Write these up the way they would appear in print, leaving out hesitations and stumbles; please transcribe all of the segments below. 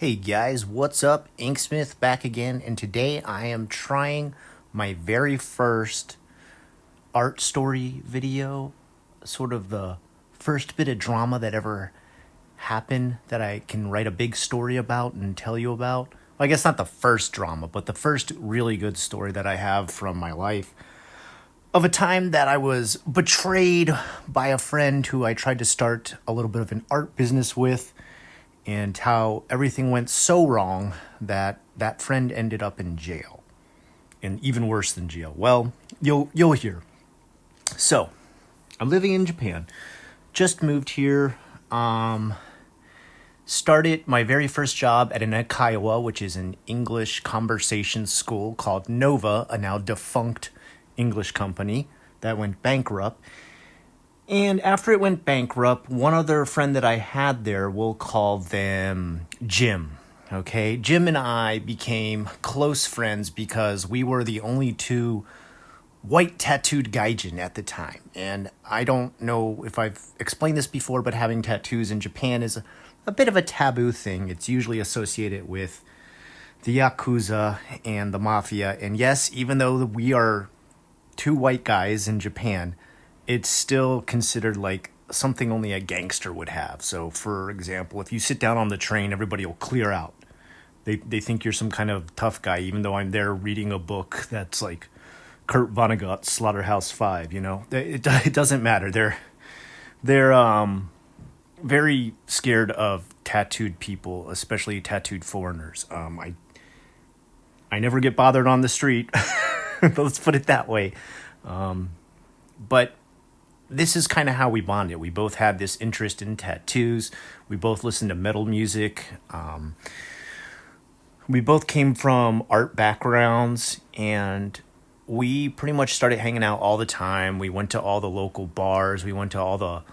Hey guys, what's up? Inksmith back again, and today I am trying my very first art story video, sort of the first bit of drama that ever happened that I can write a big story about and tell you about. Well, I guess not the first drama, but the first really good story that I have from my life of a time that I was betrayed by a friend who I tried to start a little bit of an art business with, and how everything went so wrong that that friend ended up in jail, and even worse than jail. Well, you'll hear. So, I'm living in Japan. Just moved here. Started my very first job at an Kaiwa, which is an English conversation school called Nova, a now defunct English company that went bankrupt. And after it went bankrupt, one other friend that I had there, we'll call them Jim. Okay, Jim and I became close friends because we were the only two white tattooed gaijin at the time. And I don't know if I've explained this before, but having tattoos in Japan is a bit of a taboo thing. It's usually associated with the Yakuza and the Mafia. And yes, even though we are two white guys in Japan, it's still considered like something only a gangster would have. So, for example, if you sit down on the train, everybody will clear out. They think you're some kind of tough guy, even though I'm there reading a book that's like Kurt Vonnegut's Slaughterhouse-Five. You know, it doesn't matter. They're very scared of tattooed people, especially tattooed foreigners. I never get bothered on the street. Let's put it that way. But this is kind of how we bonded. We both had this interest in tattoos. We both listened to metal music. We both came from art backgrounds, and we pretty much started hanging out all the time. We went to all the local bars. We went to all the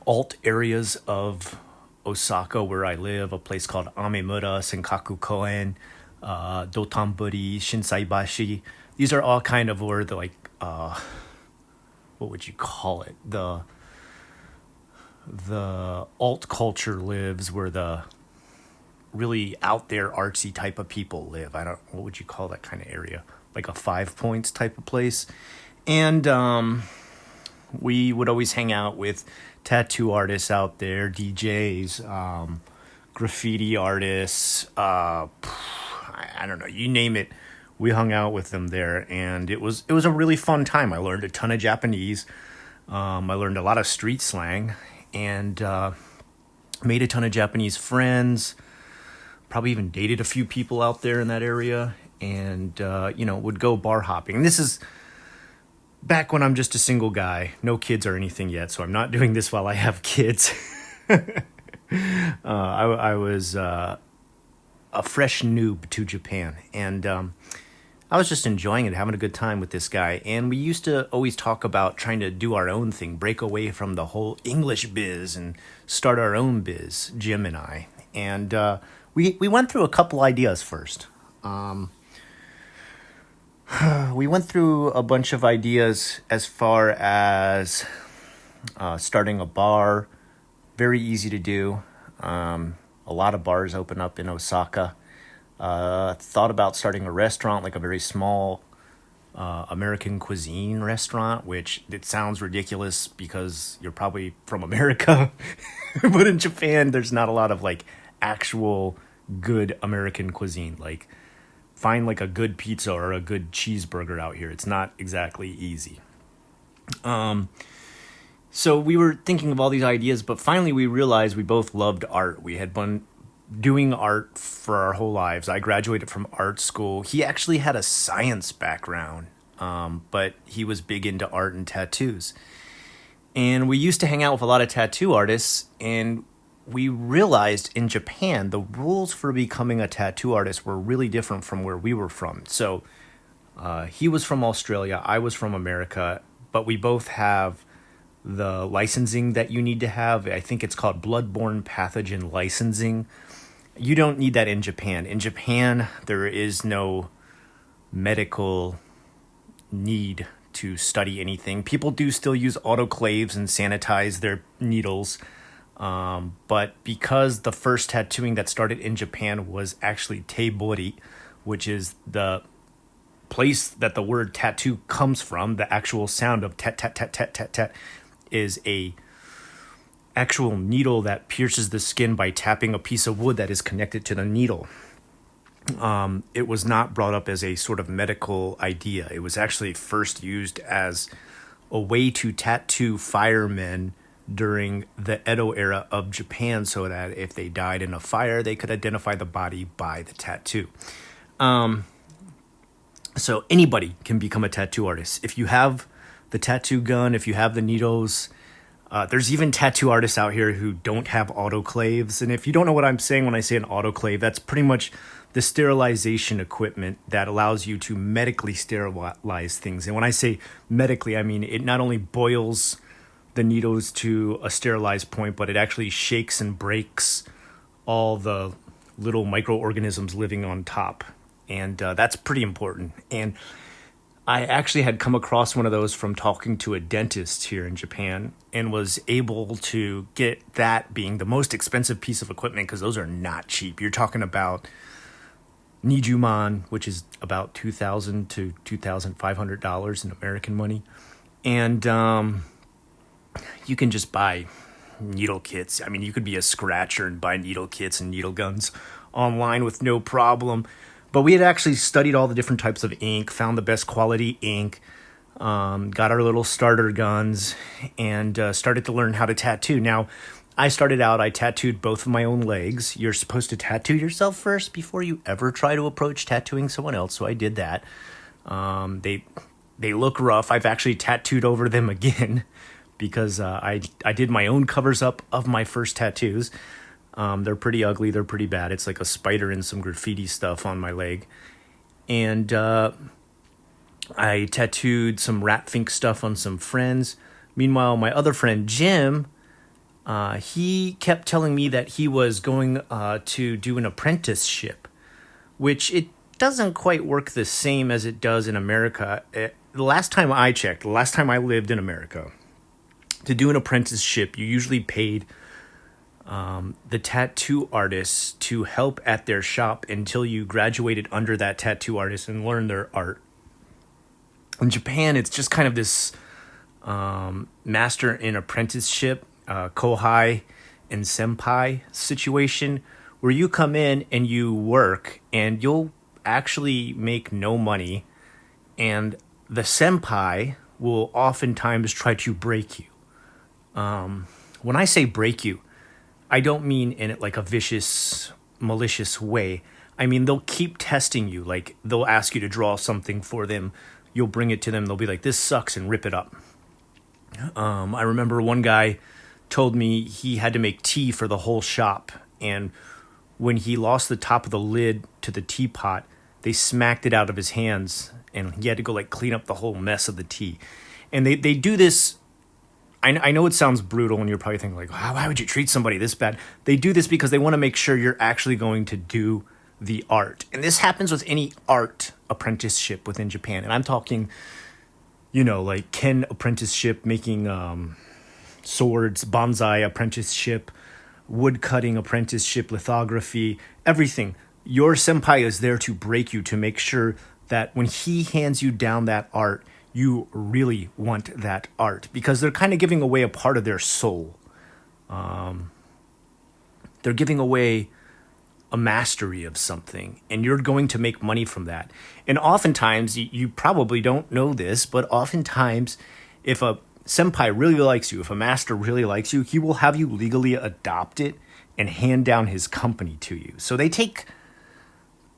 alt areas of Osaka where I live, a place called Amemura, Senkaku Koen, Dotonbori, Shinsaibashi. These are all kind of where the what would you call it? The alt culture lives, where the really out there artsy type of people live. What would you call that kind of area? Like a 5 Points type of place. And we would always hang out with tattoo artists out there, DJs, graffiti artists, I don't know, you name it. We hung out with them there, and it was a really fun time. I learned a ton of Japanese. I learned a lot of street slang, and made a ton of Japanese friends. Probably even dated a few people out there in that area, and would go bar hopping. And this is back when I'm just a single guy, no kids or anything yet. So I'm not doing this while I have kids. I was a fresh noob to Japan, and I was just enjoying it, having a good time with this guy. And we used to always talk about trying to do our own thing, break away from the whole English biz and start our own biz, Jim and I. And we went through a couple ideas first. We went through a bunch of ideas as far as starting a bar. Very easy to do. A lot of bars open up in Osaka. Thought about starting a restaurant, like a very small American cuisine restaurant, which it sounds ridiculous because you're probably from America. But in Japan, there's not a lot of like actual good American cuisine. Like, find like a good pizza or a good cheeseburger out here. It's not exactly easy. So we were thinking of all these ideas, but finally we realized we both loved art. We had been doing art for our whole lives. I graduated from art school. He actually had a science background, but he was big into art and tattoos. And we used to hang out with a lot of tattoo artists, and we realized in Japan, the rules for becoming a tattoo artist were really different from where we were from. So he was from Australia, I was from America, but we both have the licensing that you need to have. I think it's called bloodborne pathogen licensing. You don't need that in Japan. In Japan, there is no medical need to study anything. People do still use autoclaves and sanitize their needles. But because the first tattooing that started in Japan was actually teibori, which is the place that the word tattoo comes from, the actual sound of tat, tat, tat, tat, tat, tat, is a actual needle that pierces the skin by tapping a piece of wood that is connected to the needle. It was not brought up as a sort of medical idea. It was actually first used as a way to tattoo firemen during the Edo era of Japan so that if they died in a fire, they could identify the body by the tattoo. So anybody can become a tattoo artist. If you have the tattoo gun, if you have the needles, there's even tattoo artists out here who don't have autoclaves. And if you don't know what I'm saying when I say an autoclave, that's pretty much the sterilization equipment that allows you to medically sterilize things. And when I say medically, I mean it not only boils the needles to a sterilized point, but it actually shakes and breaks all the little microorganisms living on top. And that's pretty important. And I actually had come across one of those from talking to a dentist here in Japan and was able to get that being the most expensive piece of equipment because those are not cheap. You're talking about Nijuman, which is about $2,000 to $2,500 in American money. And you can just buy needle kits. I mean, you could be a scratcher and buy needle kits and needle guns online with no problem. But we had actually studied all the different types of ink, found the best quality ink, got our little starter guns, and started to learn how to tattoo. Now, I started out, I tattooed both of my own legs. You're supposed to tattoo yourself first before you ever try to approach tattooing someone else, so I did that. They look rough. I've actually tattooed over them again because I did my own covers up of my first tattoos. They're pretty ugly. They're pretty bad. It's like a spider and some graffiti stuff on my leg. And I tattooed some Rat Fink stuff on some friends. Meanwhile, my other friend, Jim, he kept telling me that he was going to do an apprenticeship, which it doesn't quite work the same as it does in America. The last time I checked, the last time I lived in America, to do an apprenticeship, you usually paid the tattoo artists to help at their shop until you graduated under that tattoo artist and learned their art. In Japan, it's just kind of this master in apprenticeship, kohai and senpai situation where you come in and you work and you'll actually make no money, and the senpai will oftentimes try to break you. When I say break you, I don't mean in it like a vicious, malicious way. I mean, they'll keep testing you. Like, they'll ask you to draw something for them. You'll bring it to them. They'll be like, this sucks, and rip it up. I remember one guy told me he had to make tea for the whole shop. And when he lost the top of the lid to the teapot, they smacked it out of his hands. And he had to go, like, clean up the whole mess of the tea. And they do this. I know it sounds brutal and you're probably thinking like, why would you treat somebody this bad? They do this because they want to make sure you're actually going to do the art. And this happens with any art apprenticeship within Japan. And I'm talking, like Ken apprenticeship, making swords, bonsai apprenticeship, wood cutting apprenticeship, lithography, everything. Your senpai is there to break you, to make sure that when he hands you down that art, you really want that art, because they're kind of giving away a part of their soul. They're giving away a mastery of something, and you're going to make money from that. And oftentimes, you probably don't know this, but oftentimes, if a senpai really likes you, if a master really likes you, he will have you legally adopt it and hand down his company to you. So they take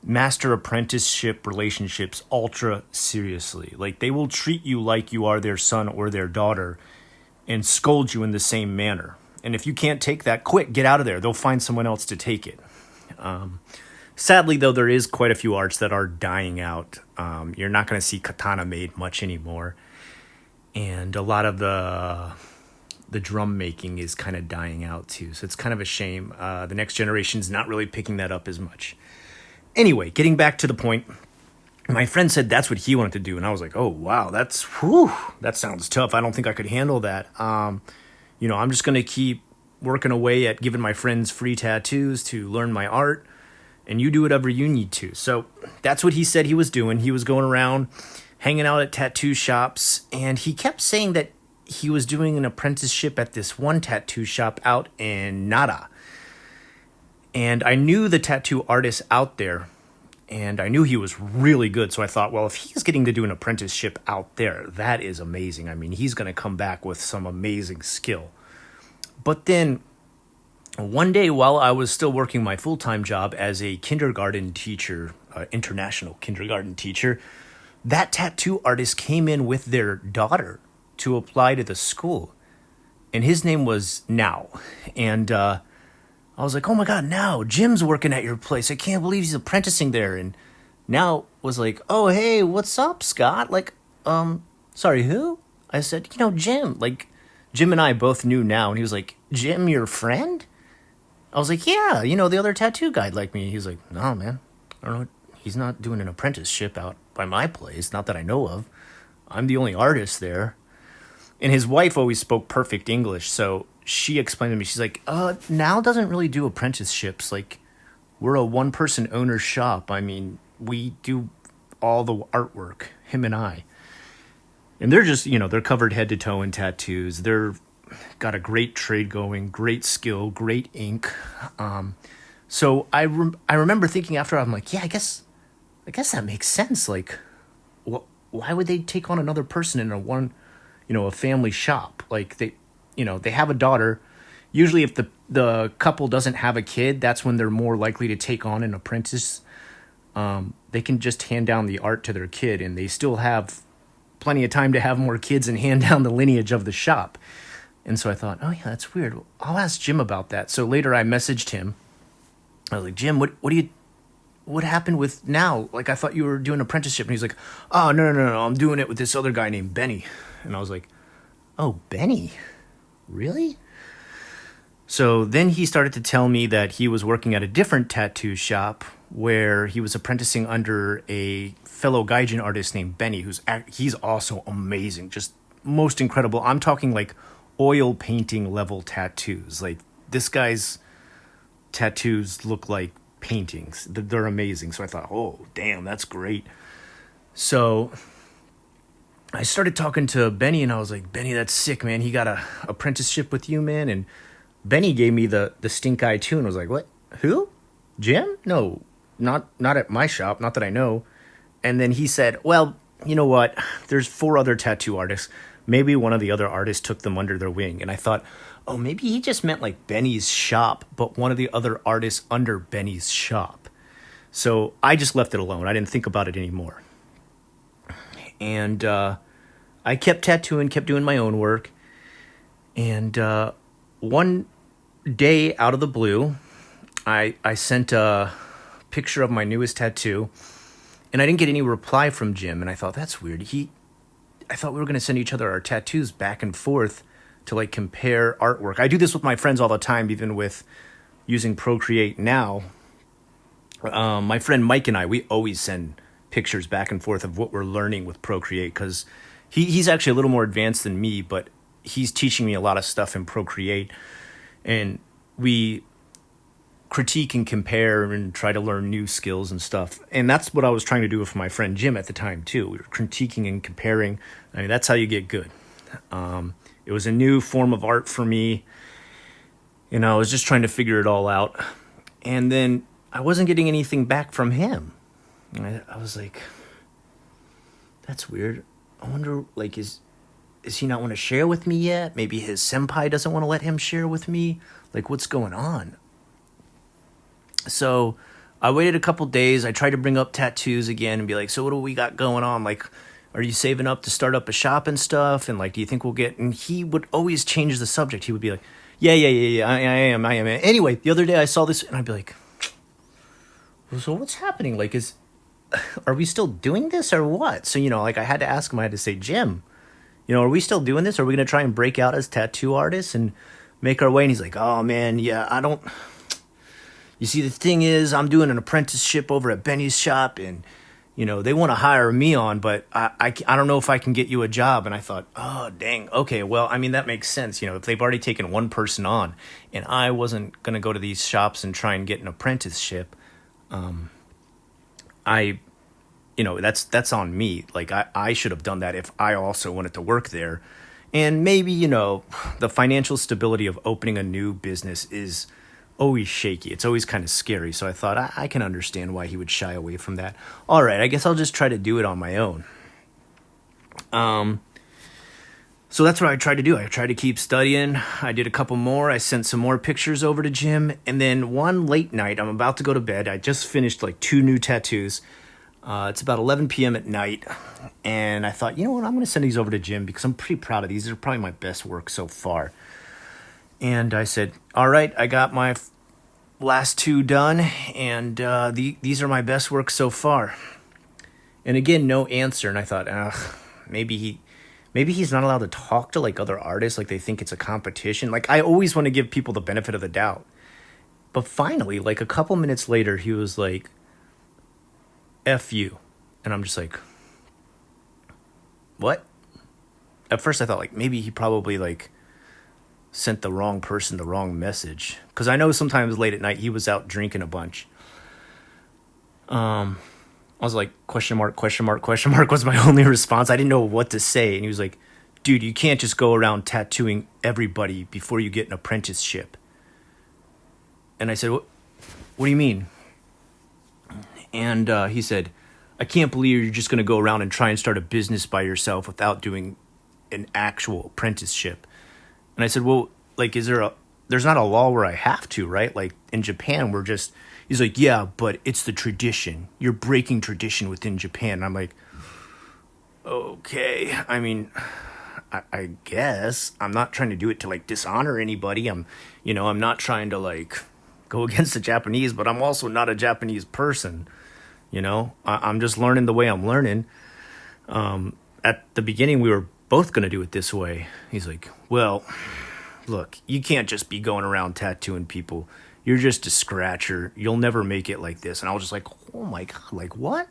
master apprenticeship relationships ultra seriously. Like, they will treat you like you are their son or their daughter and scold you in the same manner. And if you can't take that, quick, get out of there. They'll find someone else to take it. Sadly, though, there is quite a few arts that are dying out. You're not going to see katana made much anymore. And a lot of the drum making is kind of dying out too. So it's kind of a shame. The next generation's not really picking that up as much. Anyway, getting back to the point, my friend said that's what he wanted to do. And I was like, oh, wow, that sounds tough. I don't think I could handle that. I'm just going to keep working away at giving my friends free tattoos to learn my art, and you do whatever you need to. So that's what he said he was doing. He was going around hanging out at tattoo shops, and he kept saying that he was doing an apprenticeship at this one tattoo shop out in Nara. And I knew the tattoo artist out there, and I knew he was really good. So I thought, well, if he's getting to do an apprenticeship out there, that is amazing. I mean, he's going to come back with some amazing skill. But then one day while I was still working my full-time job as a kindergarten teacher, international kindergarten teacher, that tattoo artist came in with their daughter to apply to the school. And his name was Now. And I was like, oh my God, Now, Jim's working at your place. I can't believe he's apprenticing there. And Now was like, oh, hey, what's up, Scott? Like, sorry, who? I said, Jim. Like, Jim and I both knew Now. And he was like, Jim, your friend? I was like, yeah, the other tattoo guy like me. He was like, no, man, I don't know. He's not doing an apprenticeship out by my place, not that I know of. I'm the only artist there. And his wife always spoke perfect English, so she explained to me, she's like, Now doesn't really do apprenticeships. Like, we're a one-person owner shop. I mean, we do all the artwork, him and I. And they're just, they're covered head to toe in tattoos. They're got a great trade going, great skill, great ink. So I remember thinking after, I'm like, yeah, I guess that makes sense. Like, why would they take on another person in a family shop? Like, they have a daughter. Usually if the couple doesn't have a kid, that's when they're more likely to take on an apprentice. They can just hand down the art to their kid, and they still have plenty of time to have more kids and hand down the lineage of the shop. And so I thought, oh yeah, that's weird. I'll ask Jim about that. So later I messaged him. I was like, Jim, what happened with Now? Like, I thought you were doing an apprenticeship. And he's like, oh, no, I'm doing it with this other guy named Benny. And I was like, oh, Benny? Really? So then he started to tell me that he was working at a different tattoo shop where he was apprenticing under a fellow gaijin artist named Benny, he's also amazing, just most incredible. I'm talking like oil painting level tattoos. Like, this guy's tattoos look like paintings. They're amazing. So I thought, oh, damn, that's great. So I started talking to Benny, and I was like, Benny, that's sick, man. He got a apprenticeship with you, man. And Benny gave me the stink eye too, and was like, what? Who? Jim? No, not at my shop, not that I know. And then he said, well, you know what? There's 4 other tattoo artists. Maybe one of the other artists took them under their wing. And I thought, oh, maybe he just meant like Benny's shop, but one of the other artists under Benny's shop. So I just left it alone. I didn't think about it anymore. And I kept tattooing, kept doing my own work. And one day out of the blue, I sent a picture of my newest tattoo, and I didn't get any reply from Jim. And I thought, that's weird. I thought we were going to send each other our tattoos back and forth to like compare artwork. I do this with my friends all the time, even with using Procreate now. My friend Mike and I, we always send pictures back and forth of what we're learning with Procreate, because he's actually a little more advanced than me, but he's teaching me a lot of stuff in Procreate, and we critique and compare and try to learn new skills and stuff. And that's what I was trying to do with my friend Jim at the time too. We were critiquing and comparing. I mean, that's how you get good. It was a new form of art for me, and I was just trying to figure it all out. And then I wasn't getting anything back from him. I was like, that's weird. I wonder, like, is he not want to share with me yet? Maybe his senpai doesn't want to let him share with me. Like, what's going on? So I waited a couple days. I tried to bring up tattoos again and be like, so what do we got going on? Like, are you saving up to start up a shop and stuff? And like, do you think we'll get... And he would always change the subject. He would be like, yeah, I am. Anyway, the other day I saw this, and I'd be like, so what's happening? Like, are we still doing this or what? So, like, I had to ask him. I had to say, Jim, are we still doing this? Are we going to try and break out as tattoo artists and make our way? And he's like, oh, man, yeah, I don't... You see, the thing is, I'm doing an apprenticeship over at Benny's shop, and they want to hire me on, but I don't know if I can get you a job. And I thought, oh, dang. Okay, well, I mean, that makes sense. If they've already taken one person on and I wasn't going to go to these shops and try and get an apprenticeship, that's on me. Like, I should have done that if I also wanted to work there. And maybe, the financial stability of opening a new business is always shaky. It's always kind of scary. So I thought I can understand why he would shy away from that. All right, I guess I'll just try to do it on my own. So that's what I tried to do. I tried to keep studying. I did a couple more. I sent some more pictures over to Jim. And then one late night, I'm about to go to bed. I just finished like 2 new tattoos. It's about 11 p.m. at night. And I thought, you know what? I'm going to send these over to Jim because I'm pretty proud of these. These are probably my best work so far. And I said, all right, I got my last 2 done, and these are my best work so far. And again, no answer. And I thought, maybe he's not allowed to talk to like other artists, like they think it's a competition. Like, I always want to give people the benefit of the doubt. But finally, like a couple minutes later, he was like, F you. And I'm just like, what? At first I thought like maybe he probably like sent the wrong person the wrong message, because I know sometimes late at night he was out drinking a bunch. I was like, question mark was my only response. I didn't know what to say. And he was like, dude, you can't just go around tattooing everybody before you get an apprenticeship. And I said, what do you mean? And he said, I can't believe you're just going to go around and try and start a business by yourself without doing an actual apprenticeship. And I said, well, like, there's not a law where I have to, right? Like in Japan, he's like, yeah, but it's the tradition. You're breaking tradition within Japan. And I'm like, okay, I mean, I guess I'm not trying to do it to like dishonor anybody. I'm not trying to like go against the Japanese, but I'm also not a Japanese person. I'm just learning the way I'm learning. At the beginning, we were both going to do it this way. He's like, well, look, you can't just be going around tattooing people. You're just a scratcher. You'll never make it like this. And I was just like, oh my God, like what?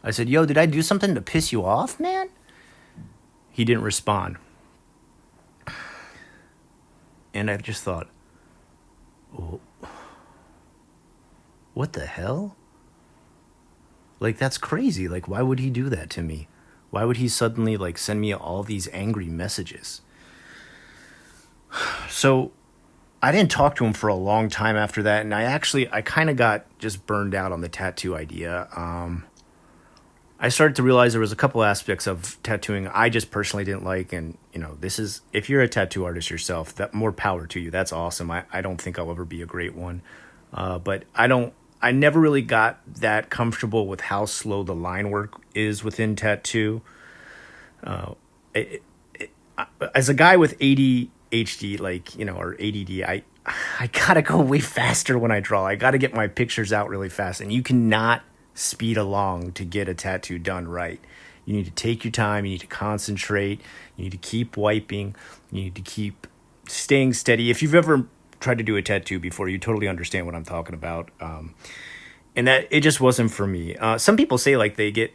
I said, yo, did I do something to piss you off, man? He didn't respond. And I just thought, oh, what the hell? Like, that's crazy. Like, why would he do that to me? Why would he suddenly, like, send me all these angry messages? So, I didn't talk to him for a long time after that, and I kind of got just burned out on the tattoo idea. I started to realize there was a couple aspects of tattooing I just personally didn't like, and, if you're a tattoo artist yourself, that more power to you. That's awesome. I don't think I'll ever be a great one. But I never really got that comfortable with how slow the line work is within tattoo. As a guy with ADHD, or ADD, I gotta go way faster when I draw. I gotta get my pictures out really fast, and you cannot speed along to get a tattoo done right. You need to take your time. You need to concentrate. You need to keep wiping. You need to keep staying steady. If you've ever tried to do a tattoo before, you totally understand what I'm talking about. And that it just wasn't for me. Some people say like they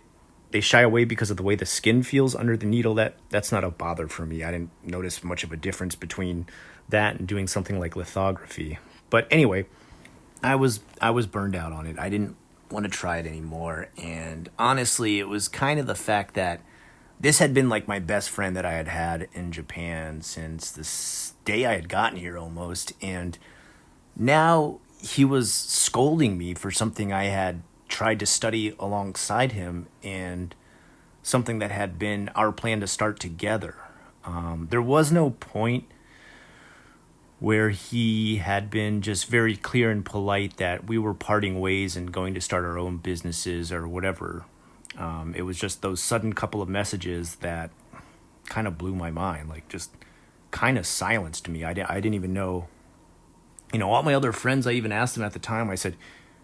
shy away because of the way the skin feels under the needle. That's not a bother for me. I didn't notice much of a difference between that and doing something like lithography. But anyway, I was burned out on it. I didn't want to try it anymore. And honestly, it was kind of the fact that this had been like my best friend that I had had in Japan since the day I had gotten here almost. And now he was scolding me for something I had tried to study alongside him and something that had been our plan to start together. There was no point where he had been just very clear and polite that we were parting ways and going to start our own businesses or whatever. It was just those sudden couple of messages that kind of blew my mind, like just kind of silenced me. I didn't even know. All my other friends, I even asked them at the time, I said,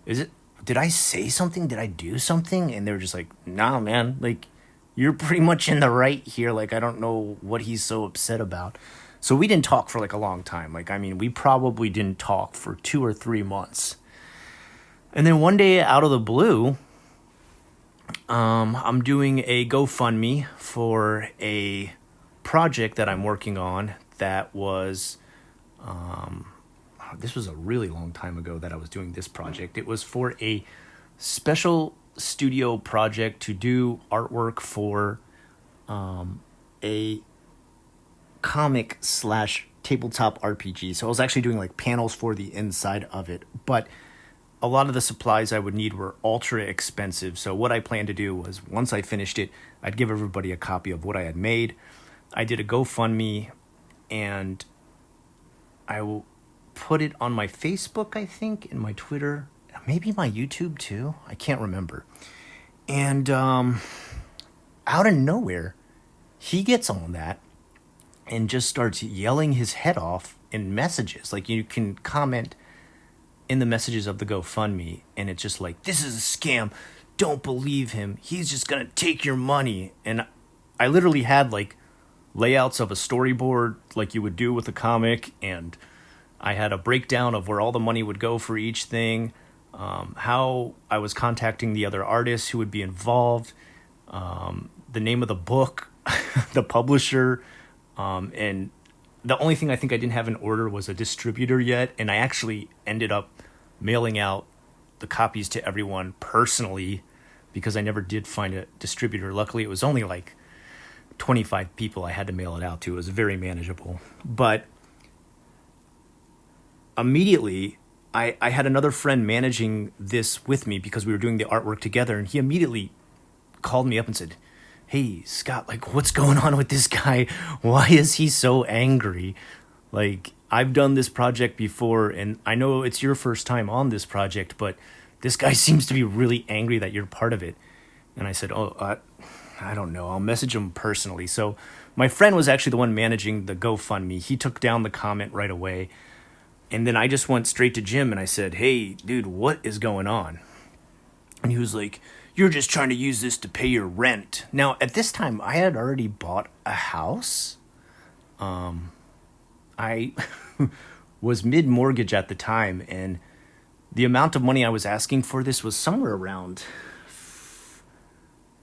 did I say something? Did I do something? And they were just like, nah, man, like, you're pretty much in the right here. Like, I don't know what he's so upset about. So we didn't talk for like a long time. We probably didn't talk for 2 or 3 months. And then one day out of the blue, I'm doing a GoFundMe for a project that I'm working on that was, this was a really long time ago that I was doing this project. It was for a special studio project to do artwork for a comic slash tabletop RPG. So I was actually doing like panels for the inside of it, but a lot of the supplies I would need were ultra expensive. So what I planned to do was once I finished it, I'd give everybody a copy of what I had made. I did a GoFundMe and I will put it on my Facebook, I think, and my Twitter, maybe my YouTube too. I can't remember. And out of nowhere, he gets on that and just starts yelling his head off in messages. Like you can comment in the messages of the GoFundMe, and it's just like, this is a scam. Don't believe him. He's just going to take your money. And I literally had like layouts of a storyboard like you would do with a comic, and I had a breakdown of where all the money would go for each thing, how I was contacting the other artists who would be involved, the name of the book, the publisher, and the only thing I think I didn't have in order was a distributor yet, and I actually ended up mailing out the copies to everyone personally because I never did find a distributor. Luckily, it was only like 25 people I had to mail it out to. It was very manageable. But immediately, I had another friend managing this with me because we were doing the artwork together, and he immediately called me up and said, hey, Scott, like, what's going on with this guy? Why is he so angry? Like, I've done this project before, and I know it's your first time on this project, but this guy seems to be really angry that you're part of it. And I said, I don't know. I'll message him personally. So my friend was actually the one managing the GoFundMe. He took down the comment right away. And then I just went straight to Jim, and I said, hey, dude, what is going on? And he was like, you're just trying to use this to pay your rent. Now, at this time, I had already bought a house. I was mid-mortgage at the time, and the amount of money I was asking for this was somewhere around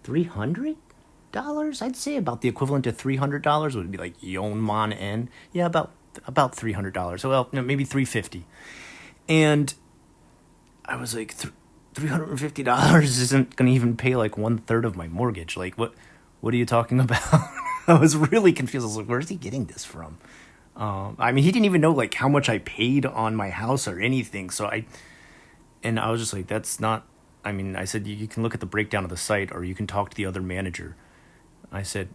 $300. I'd say about the equivalent to $300 would be like Yonman N. Yeah, about $300. Well, no, maybe $350. And I was like, $350 isn't going to even pay like 1/3 of my mortgage. Like, what are you talking about? I was really confused. I was like, where's he getting this from? I mean, he didn't even know like how much I paid on my house or anything. So I was just like, that's not, I mean, I said, you can look at the breakdown of the site or you can talk to the other manager. I said,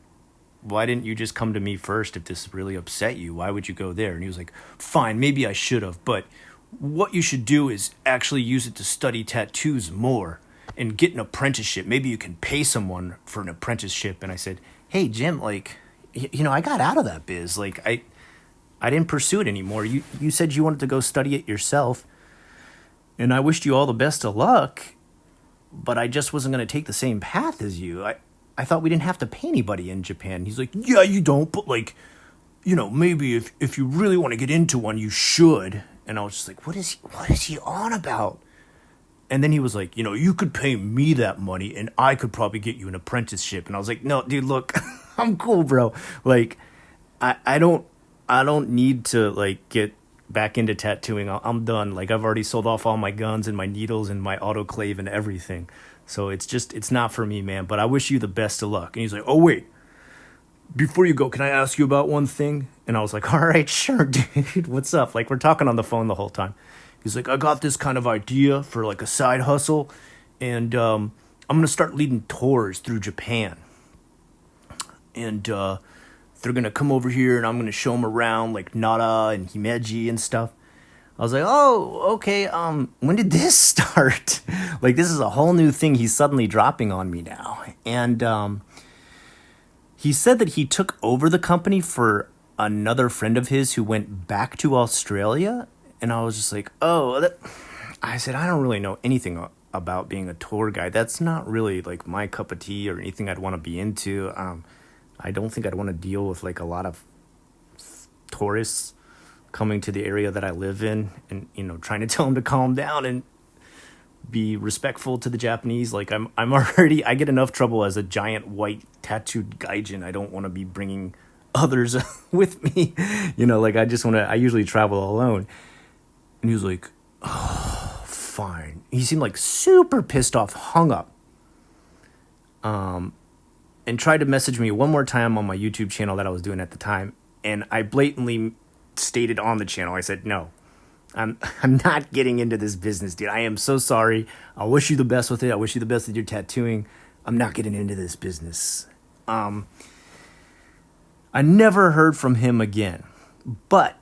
why didn't you just come to me first if this really upset you? Why would you go there? And he was like, fine, maybe I should have, but what you should do is actually use it to study tattoos more and get an apprenticeship. Maybe you can pay someone for an apprenticeship. And I said, hey, Jim, like, I got out of that biz. Like, I didn't pursue it anymore. You said you wanted to go study it yourself, and I wished you all the best of luck, but I just wasn't going to take the same path as you. I thought we didn't have to pay anybody in Japan. He's like, yeah, you don't, but like, maybe if you really want to get into one, you should. And I was just like, what is he on about? And then he was like, you could pay me that money and I could probably get you an apprenticeship. And I was like, no, dude, look, I'm cool, bro. Like, I don't need to like get back into tattooing. I'm done. Like, I've already sold off all my guns and my needles and my autoclave and everything. So it's not for me, man. But I wish you the best of luck. And he's like, oh, wait. Before you go, can I ask you about one thing? And I was like, all right, sure, dude. What's up? Like, we're talking on the phone the whole time. He's like, I got this kind of idea for like a side hustle. And I'm going to start leading tours through Japan. And they're going to come over here and I'm going to show them around like Nara and Himeji and stuff. I was like, oh, okay. When did this start? Like, this is a whole new thing he's suddenly dropping on me now. And he said that he took over the company for another friend of his who went back to Australia. And I was just like, I said, I don't really know anything about being a tour guide. That's not really like my cup of tea or anything I'd want to be into. I don't think I'd want to deal with like a lot of tourists coming to the area that I live in and, trying to tell them to calm down and be respectful to the Japanese. Like I'm already, I get enough trouble as a giant white tattooed gaijin. I don't want to be bringing others with me. Like I usually travel alone. And he was like, oh, fine. He seemed like super pissed off, hung up. And tried to message me one more time on my YouTube channel that I was doing at the time. And I blatantly stated on the channel, I said, no, I'm not getting into this business, dude. I am so sorry. I wish you the best with it. I wish you the best with your tattooing. I'm not getting into this business. I never heard from him again, but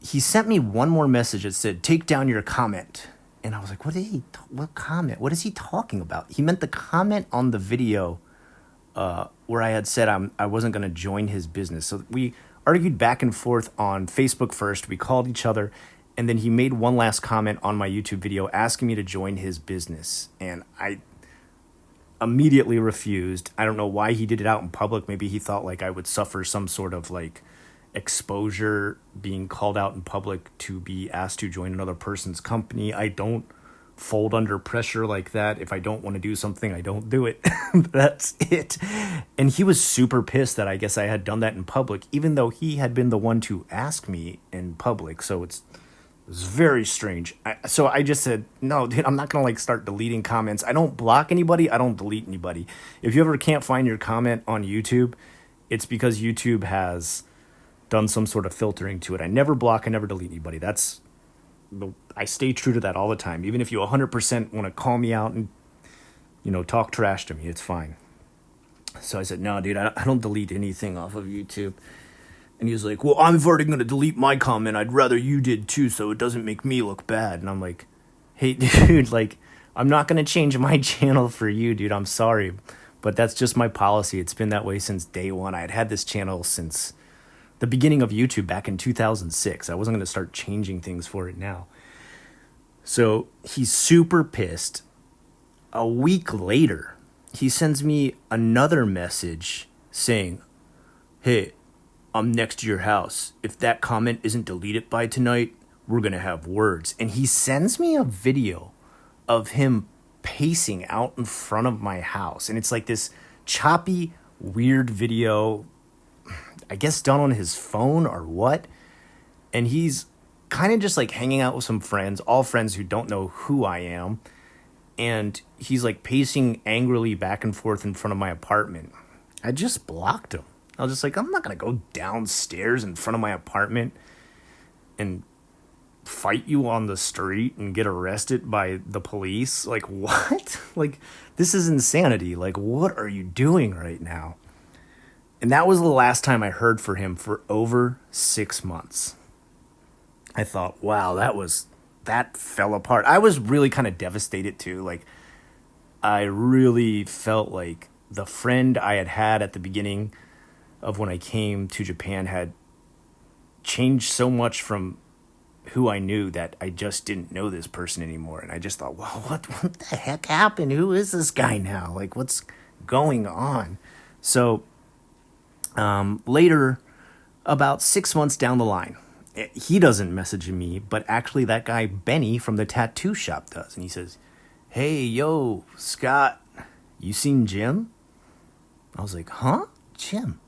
he sent me one more message that said, take down your comment. And I was like, what comment? What is he talking about? He meant the comment on the video where I had said I wasn't going to join his business. So we argued back and forth on Facebook first. We called each other, and then he made one last comment on my YouTube video asking me to join his business. And I immediately refused. I don't know why he did it out in public. Maybe he thought like I would suffer some sort of like exposure being called out in public to be asked to join another person's company. I don't fold under pressure like that. If I don't want to do something, I don't do it. That's it. And he was super pissed that I guess I had done that in public, even though he had been the one to ask me in public. So it was very strange. So I just said, no, dude, I'm not going to like start deleting comments. I don't block anybody. I don't delete anybody. If you ever can't find your comment on YouTube, it's because YouTube has done some sort of filtering to it. I never block, I never delete anybody. I stay true to that all the time. Even if you 100% want to call me out and, talk trash to me, it's fine. So I said, no, dude, I don't delete anything off of YouTube. And he was like, well, I'm already going to delete my comment. I'd rather you did too, so it doesn't make me look bad. And I'm like, hey, dude, like, I'm not going to change my channel for you, dude. I'm sorry. But that's just my policy. It's been that way since day one. I had this channel since the beginning of YouTube back in 2006. I wasn't going to start changing things for it now. So he's super pissed. A week later, he sends me another message saying, hey, I'm next to your house. If that comment isn't deleted by tonight, we're going to have words. And he sends me a video of him pacing out in front of my house. And it's like this choppy, weird video, I guess done on his phone or what. And he's kind of just like hanging out with some friends, all friends who don't know who I am. And he's like pacing angrily back and forth in front of my apartment. I just blocked him. I was just like, I'm not going to go downstairs in front of my apartment and fight you on the street and get arrested by the police. Like, what? Like, this is insanity. Like, what are you doing right now? And that was the last time I heard from him for over 6 months. I thought, wow, that fell apart. I was really kind of devastated too. Like, I really felt like the friend I had at the beginning of when I came to Japan had changed so much from who I knew that I just didn't know this person anymore. And I just thought, well, what the heck happened? Who is this guy now? Like, what's going on? So later, about 6 months down the line, he doesn't message me, but actually that guy Benny from the tattoo shop does. And he says, hey, yo, Scott, you seen Jim? I was like, huh? Jim?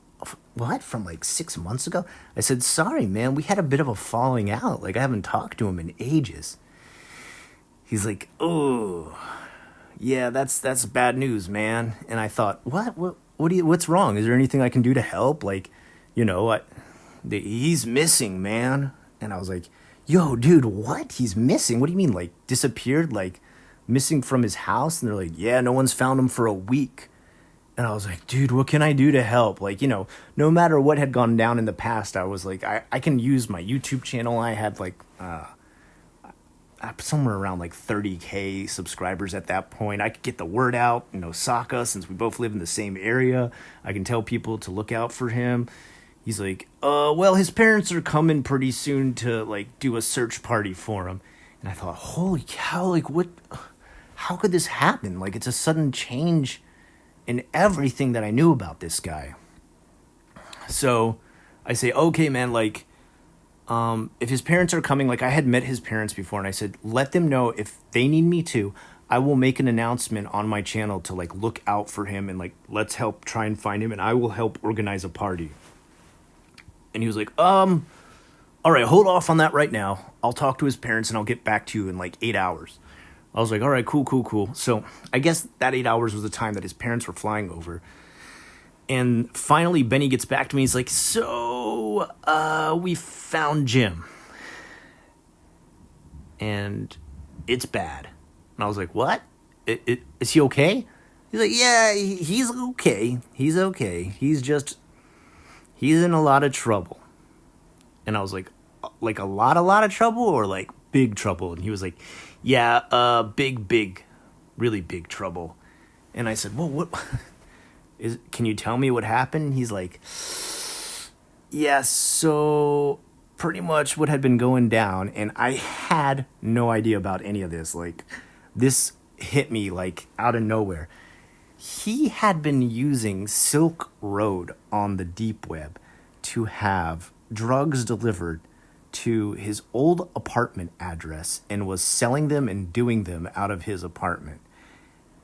What? From like 6 months ago? I said, sorry, man, we had a bit of a falling out. Like, I haven't talked to him in ages. He's like, oh, yeah, that's bad news, man. And I thought, what's wrong? Is there anything I can do to help? Like, he's missing, man. And I was like, yo, dude, what? He's missing? What do you mean? Like, disappeared? Like, missing from his house? And they're like, yeah, no one's found him for a week. And I was like, dude, what can I do to help? Like, no matter what had gone down in the past, I was like, I can use my YouTube channel. I had like somewhere around like 30K subscribers at that point. I could get the word out in Osaka since we both live in the same area. I can tell people to look out for him. He's like, well, his parents are coming pretty soon to like do a search party for him. And I thought, holy cow, like how could this happen? Like, it's a sudden change in everything that I knew about this guy. So I say, okay, man, like, if his parents are coming, like, I had met his parents before, and I said, let them know if they need me to, I will make an announcement on my channel to like look out for him and like let's help try and find him, and I will help organize a party. And he was like, all right, hold off on that right now. I'll talk to his parents and I'll get back to you in like 8 hours. I was like, all right, cool. So I guess that 8 hours was the time that his parents were flying over. And finally, Benny gets back to me. He's like, so we found Jim. And it's bad. And I was like, what? Is he okay? He's like, yeah, he's okay. He's okay. He's in a lot of trouble. And I was like a lot of trouble or like big trouble? And he was like, yeah, big, really big trouble. And I said, well, what can you tell me what happened? He's like, yeah, so pretty much what had been going down, and I had no idea about any of this. Like, this hit me like out of nowhere. He had been using Silk Road on the deep web to have drugs delivered to his old apartment address and was selling them and doing them out of his apartment.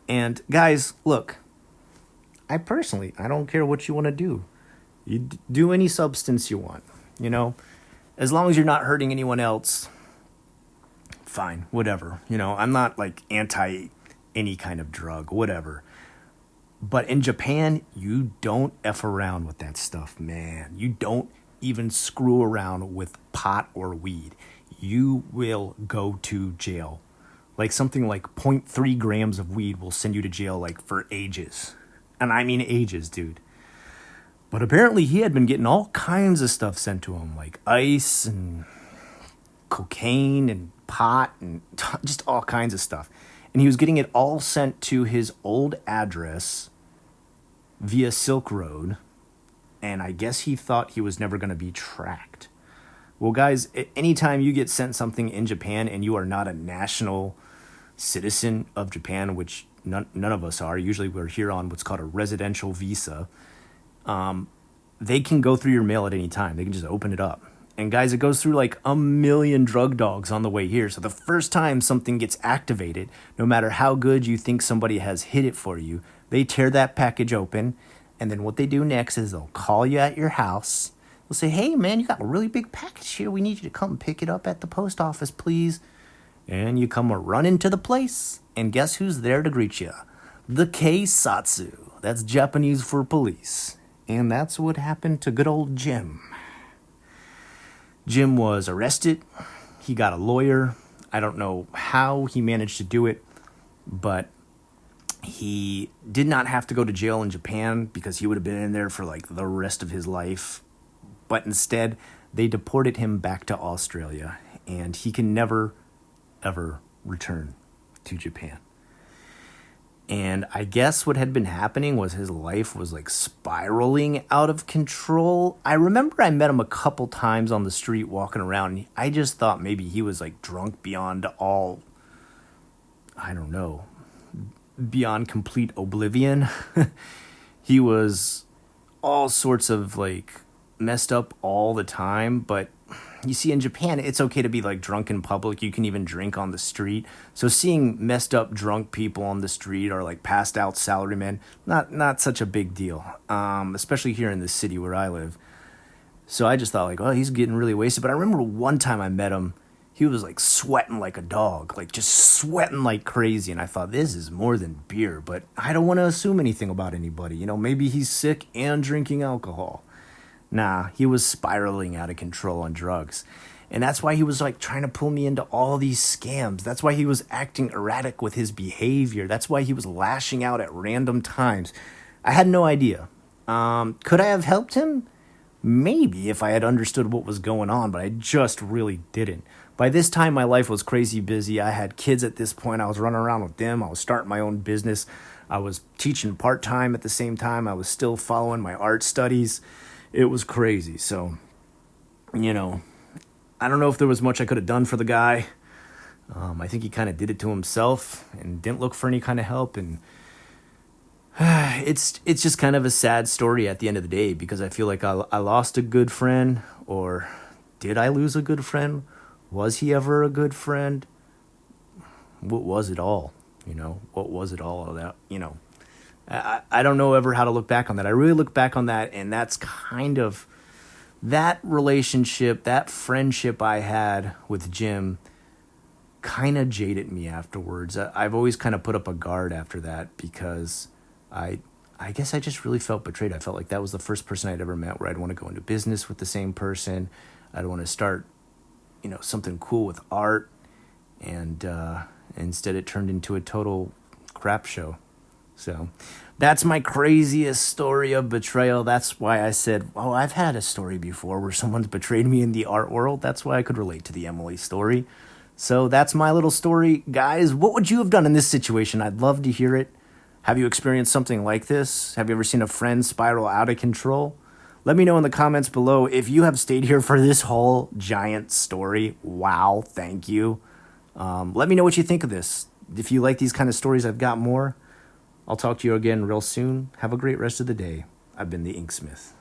And guys, look, I don't care what you want to do. You do any substance you want, as long as you're not hurting anyone else, fine, whatever. I'm not like anti any kind of drug, whatever. But in Japan, you don't F around with that stuff, man. You don't even screw around with pot or weed. You will go to jail. Like something like 0.3 grams of weed will send you to jail like for ages. And I mean ages, dude. But apparently he had been getting all kinds of stuff sent to him, like ice and cocaine and pot and just all kinds of stuff. And he was getting it all sent to his old address via Silk Road. And I guess he thought he was never going to be tracked. Well, guys, anytime you get sent something in Japan and you are not a national citizen of Japan, which none of us are, usually we're here on what's called a residential visa, they can go through your mail at any time. They can just open it up. And guys, it goes through like 1 million drug dogs on the way here. So the first time something gets activated, no matter how good you think somebody has hid it for you, they tear that package open. And then what they do next is they'll call you at your house. They'll say, hey, man, you got a really big package here. We need you to come pick it up at the post office, please. And you come running to the place. And guess who's there to greet you? The Keisatsu. That's Japanese for police. And that's what happened to good old Jim. Jim was arrested. He got a lawyer. I don't know how he managed to do it, but he did not have to go to jail in Japan because he would have been in there for like the rest of his life. But instead, they deported him back to Australia, and he can never, ever return to Japan. And I guess what had been happening was his life was like spiraling out of control. I remember I met him a couple times on the street walking around, and I just thought maybe he was like drunk beyond all, I don't know, beyond complete oblivion. He was all sorts of like messed up all the time. But you see, in Japan, it's okay to be like drunk in public. You can even drink on the street. So seeing messed up drunk people on the street or like passed out salarymen, not such a big deal, especially here in the city where I live. So I just thought like, oh, he's getting really wasted. But I remember one time I met him, he was like sweating like a dog, like just sweating like crazy. And I thought, this is more than beer, but I don't want to assume anything about anybody. Maybe he's sick and drinking alcohol. Nah, he was spiraling out of control on drugs. And that's why he was like trying to pull me into all these scams. That's why he was acting erratic with his behavior. That's why he was lashing out at random times. I had no idea. Could I have helped him? Maybe if I had understood what was going on, but I just really didn't. By this time, my life was crazy busy. I had kids at this point. I was running around with them. I was starting my own business. I was teaching part-time at the same time. I was still following my art studies. It was crazy. So, I don't know if there was much I could have done for the guy. I think he kind of did it to himself and didn't look for any kind of help. And it's just kind of a sad story at the end of the day, because I feel like I lost a good friend. Or did I lose a good friend? Was he ever a good friend? What was it all? What was it all about? I don't know ever how to look back on that. I really look back on that, and that's kind of that relationship, that friendship I had with Jim kind of jaded me afterwards. I've always kind of put up a guard after that because I guess I just really felt betrayed. I felt like that was the first person I'd ever met where I'd want to go into business with the same person. I'd want to start, something cool with art. And instead it turned into a total crap show. So that's my craziest story of betrayal. That's why I said, I've had a story before where someone's betrayed me in the art world. That's why I could relate to the Emily story. So that's my little story. Guys, what would you have done in this situation? I'd love to hear it. Have you experienced something like this? Have you ever seen a friend spiral out of control? Let me know in the comments below if you have stayed here for this whole giant story. Wow, thank you. Let me know what you think of this. If you like these kind of stories, I've got more. I'll talk to you again real soon. Have a great rest of the day. I've been the Inksmith.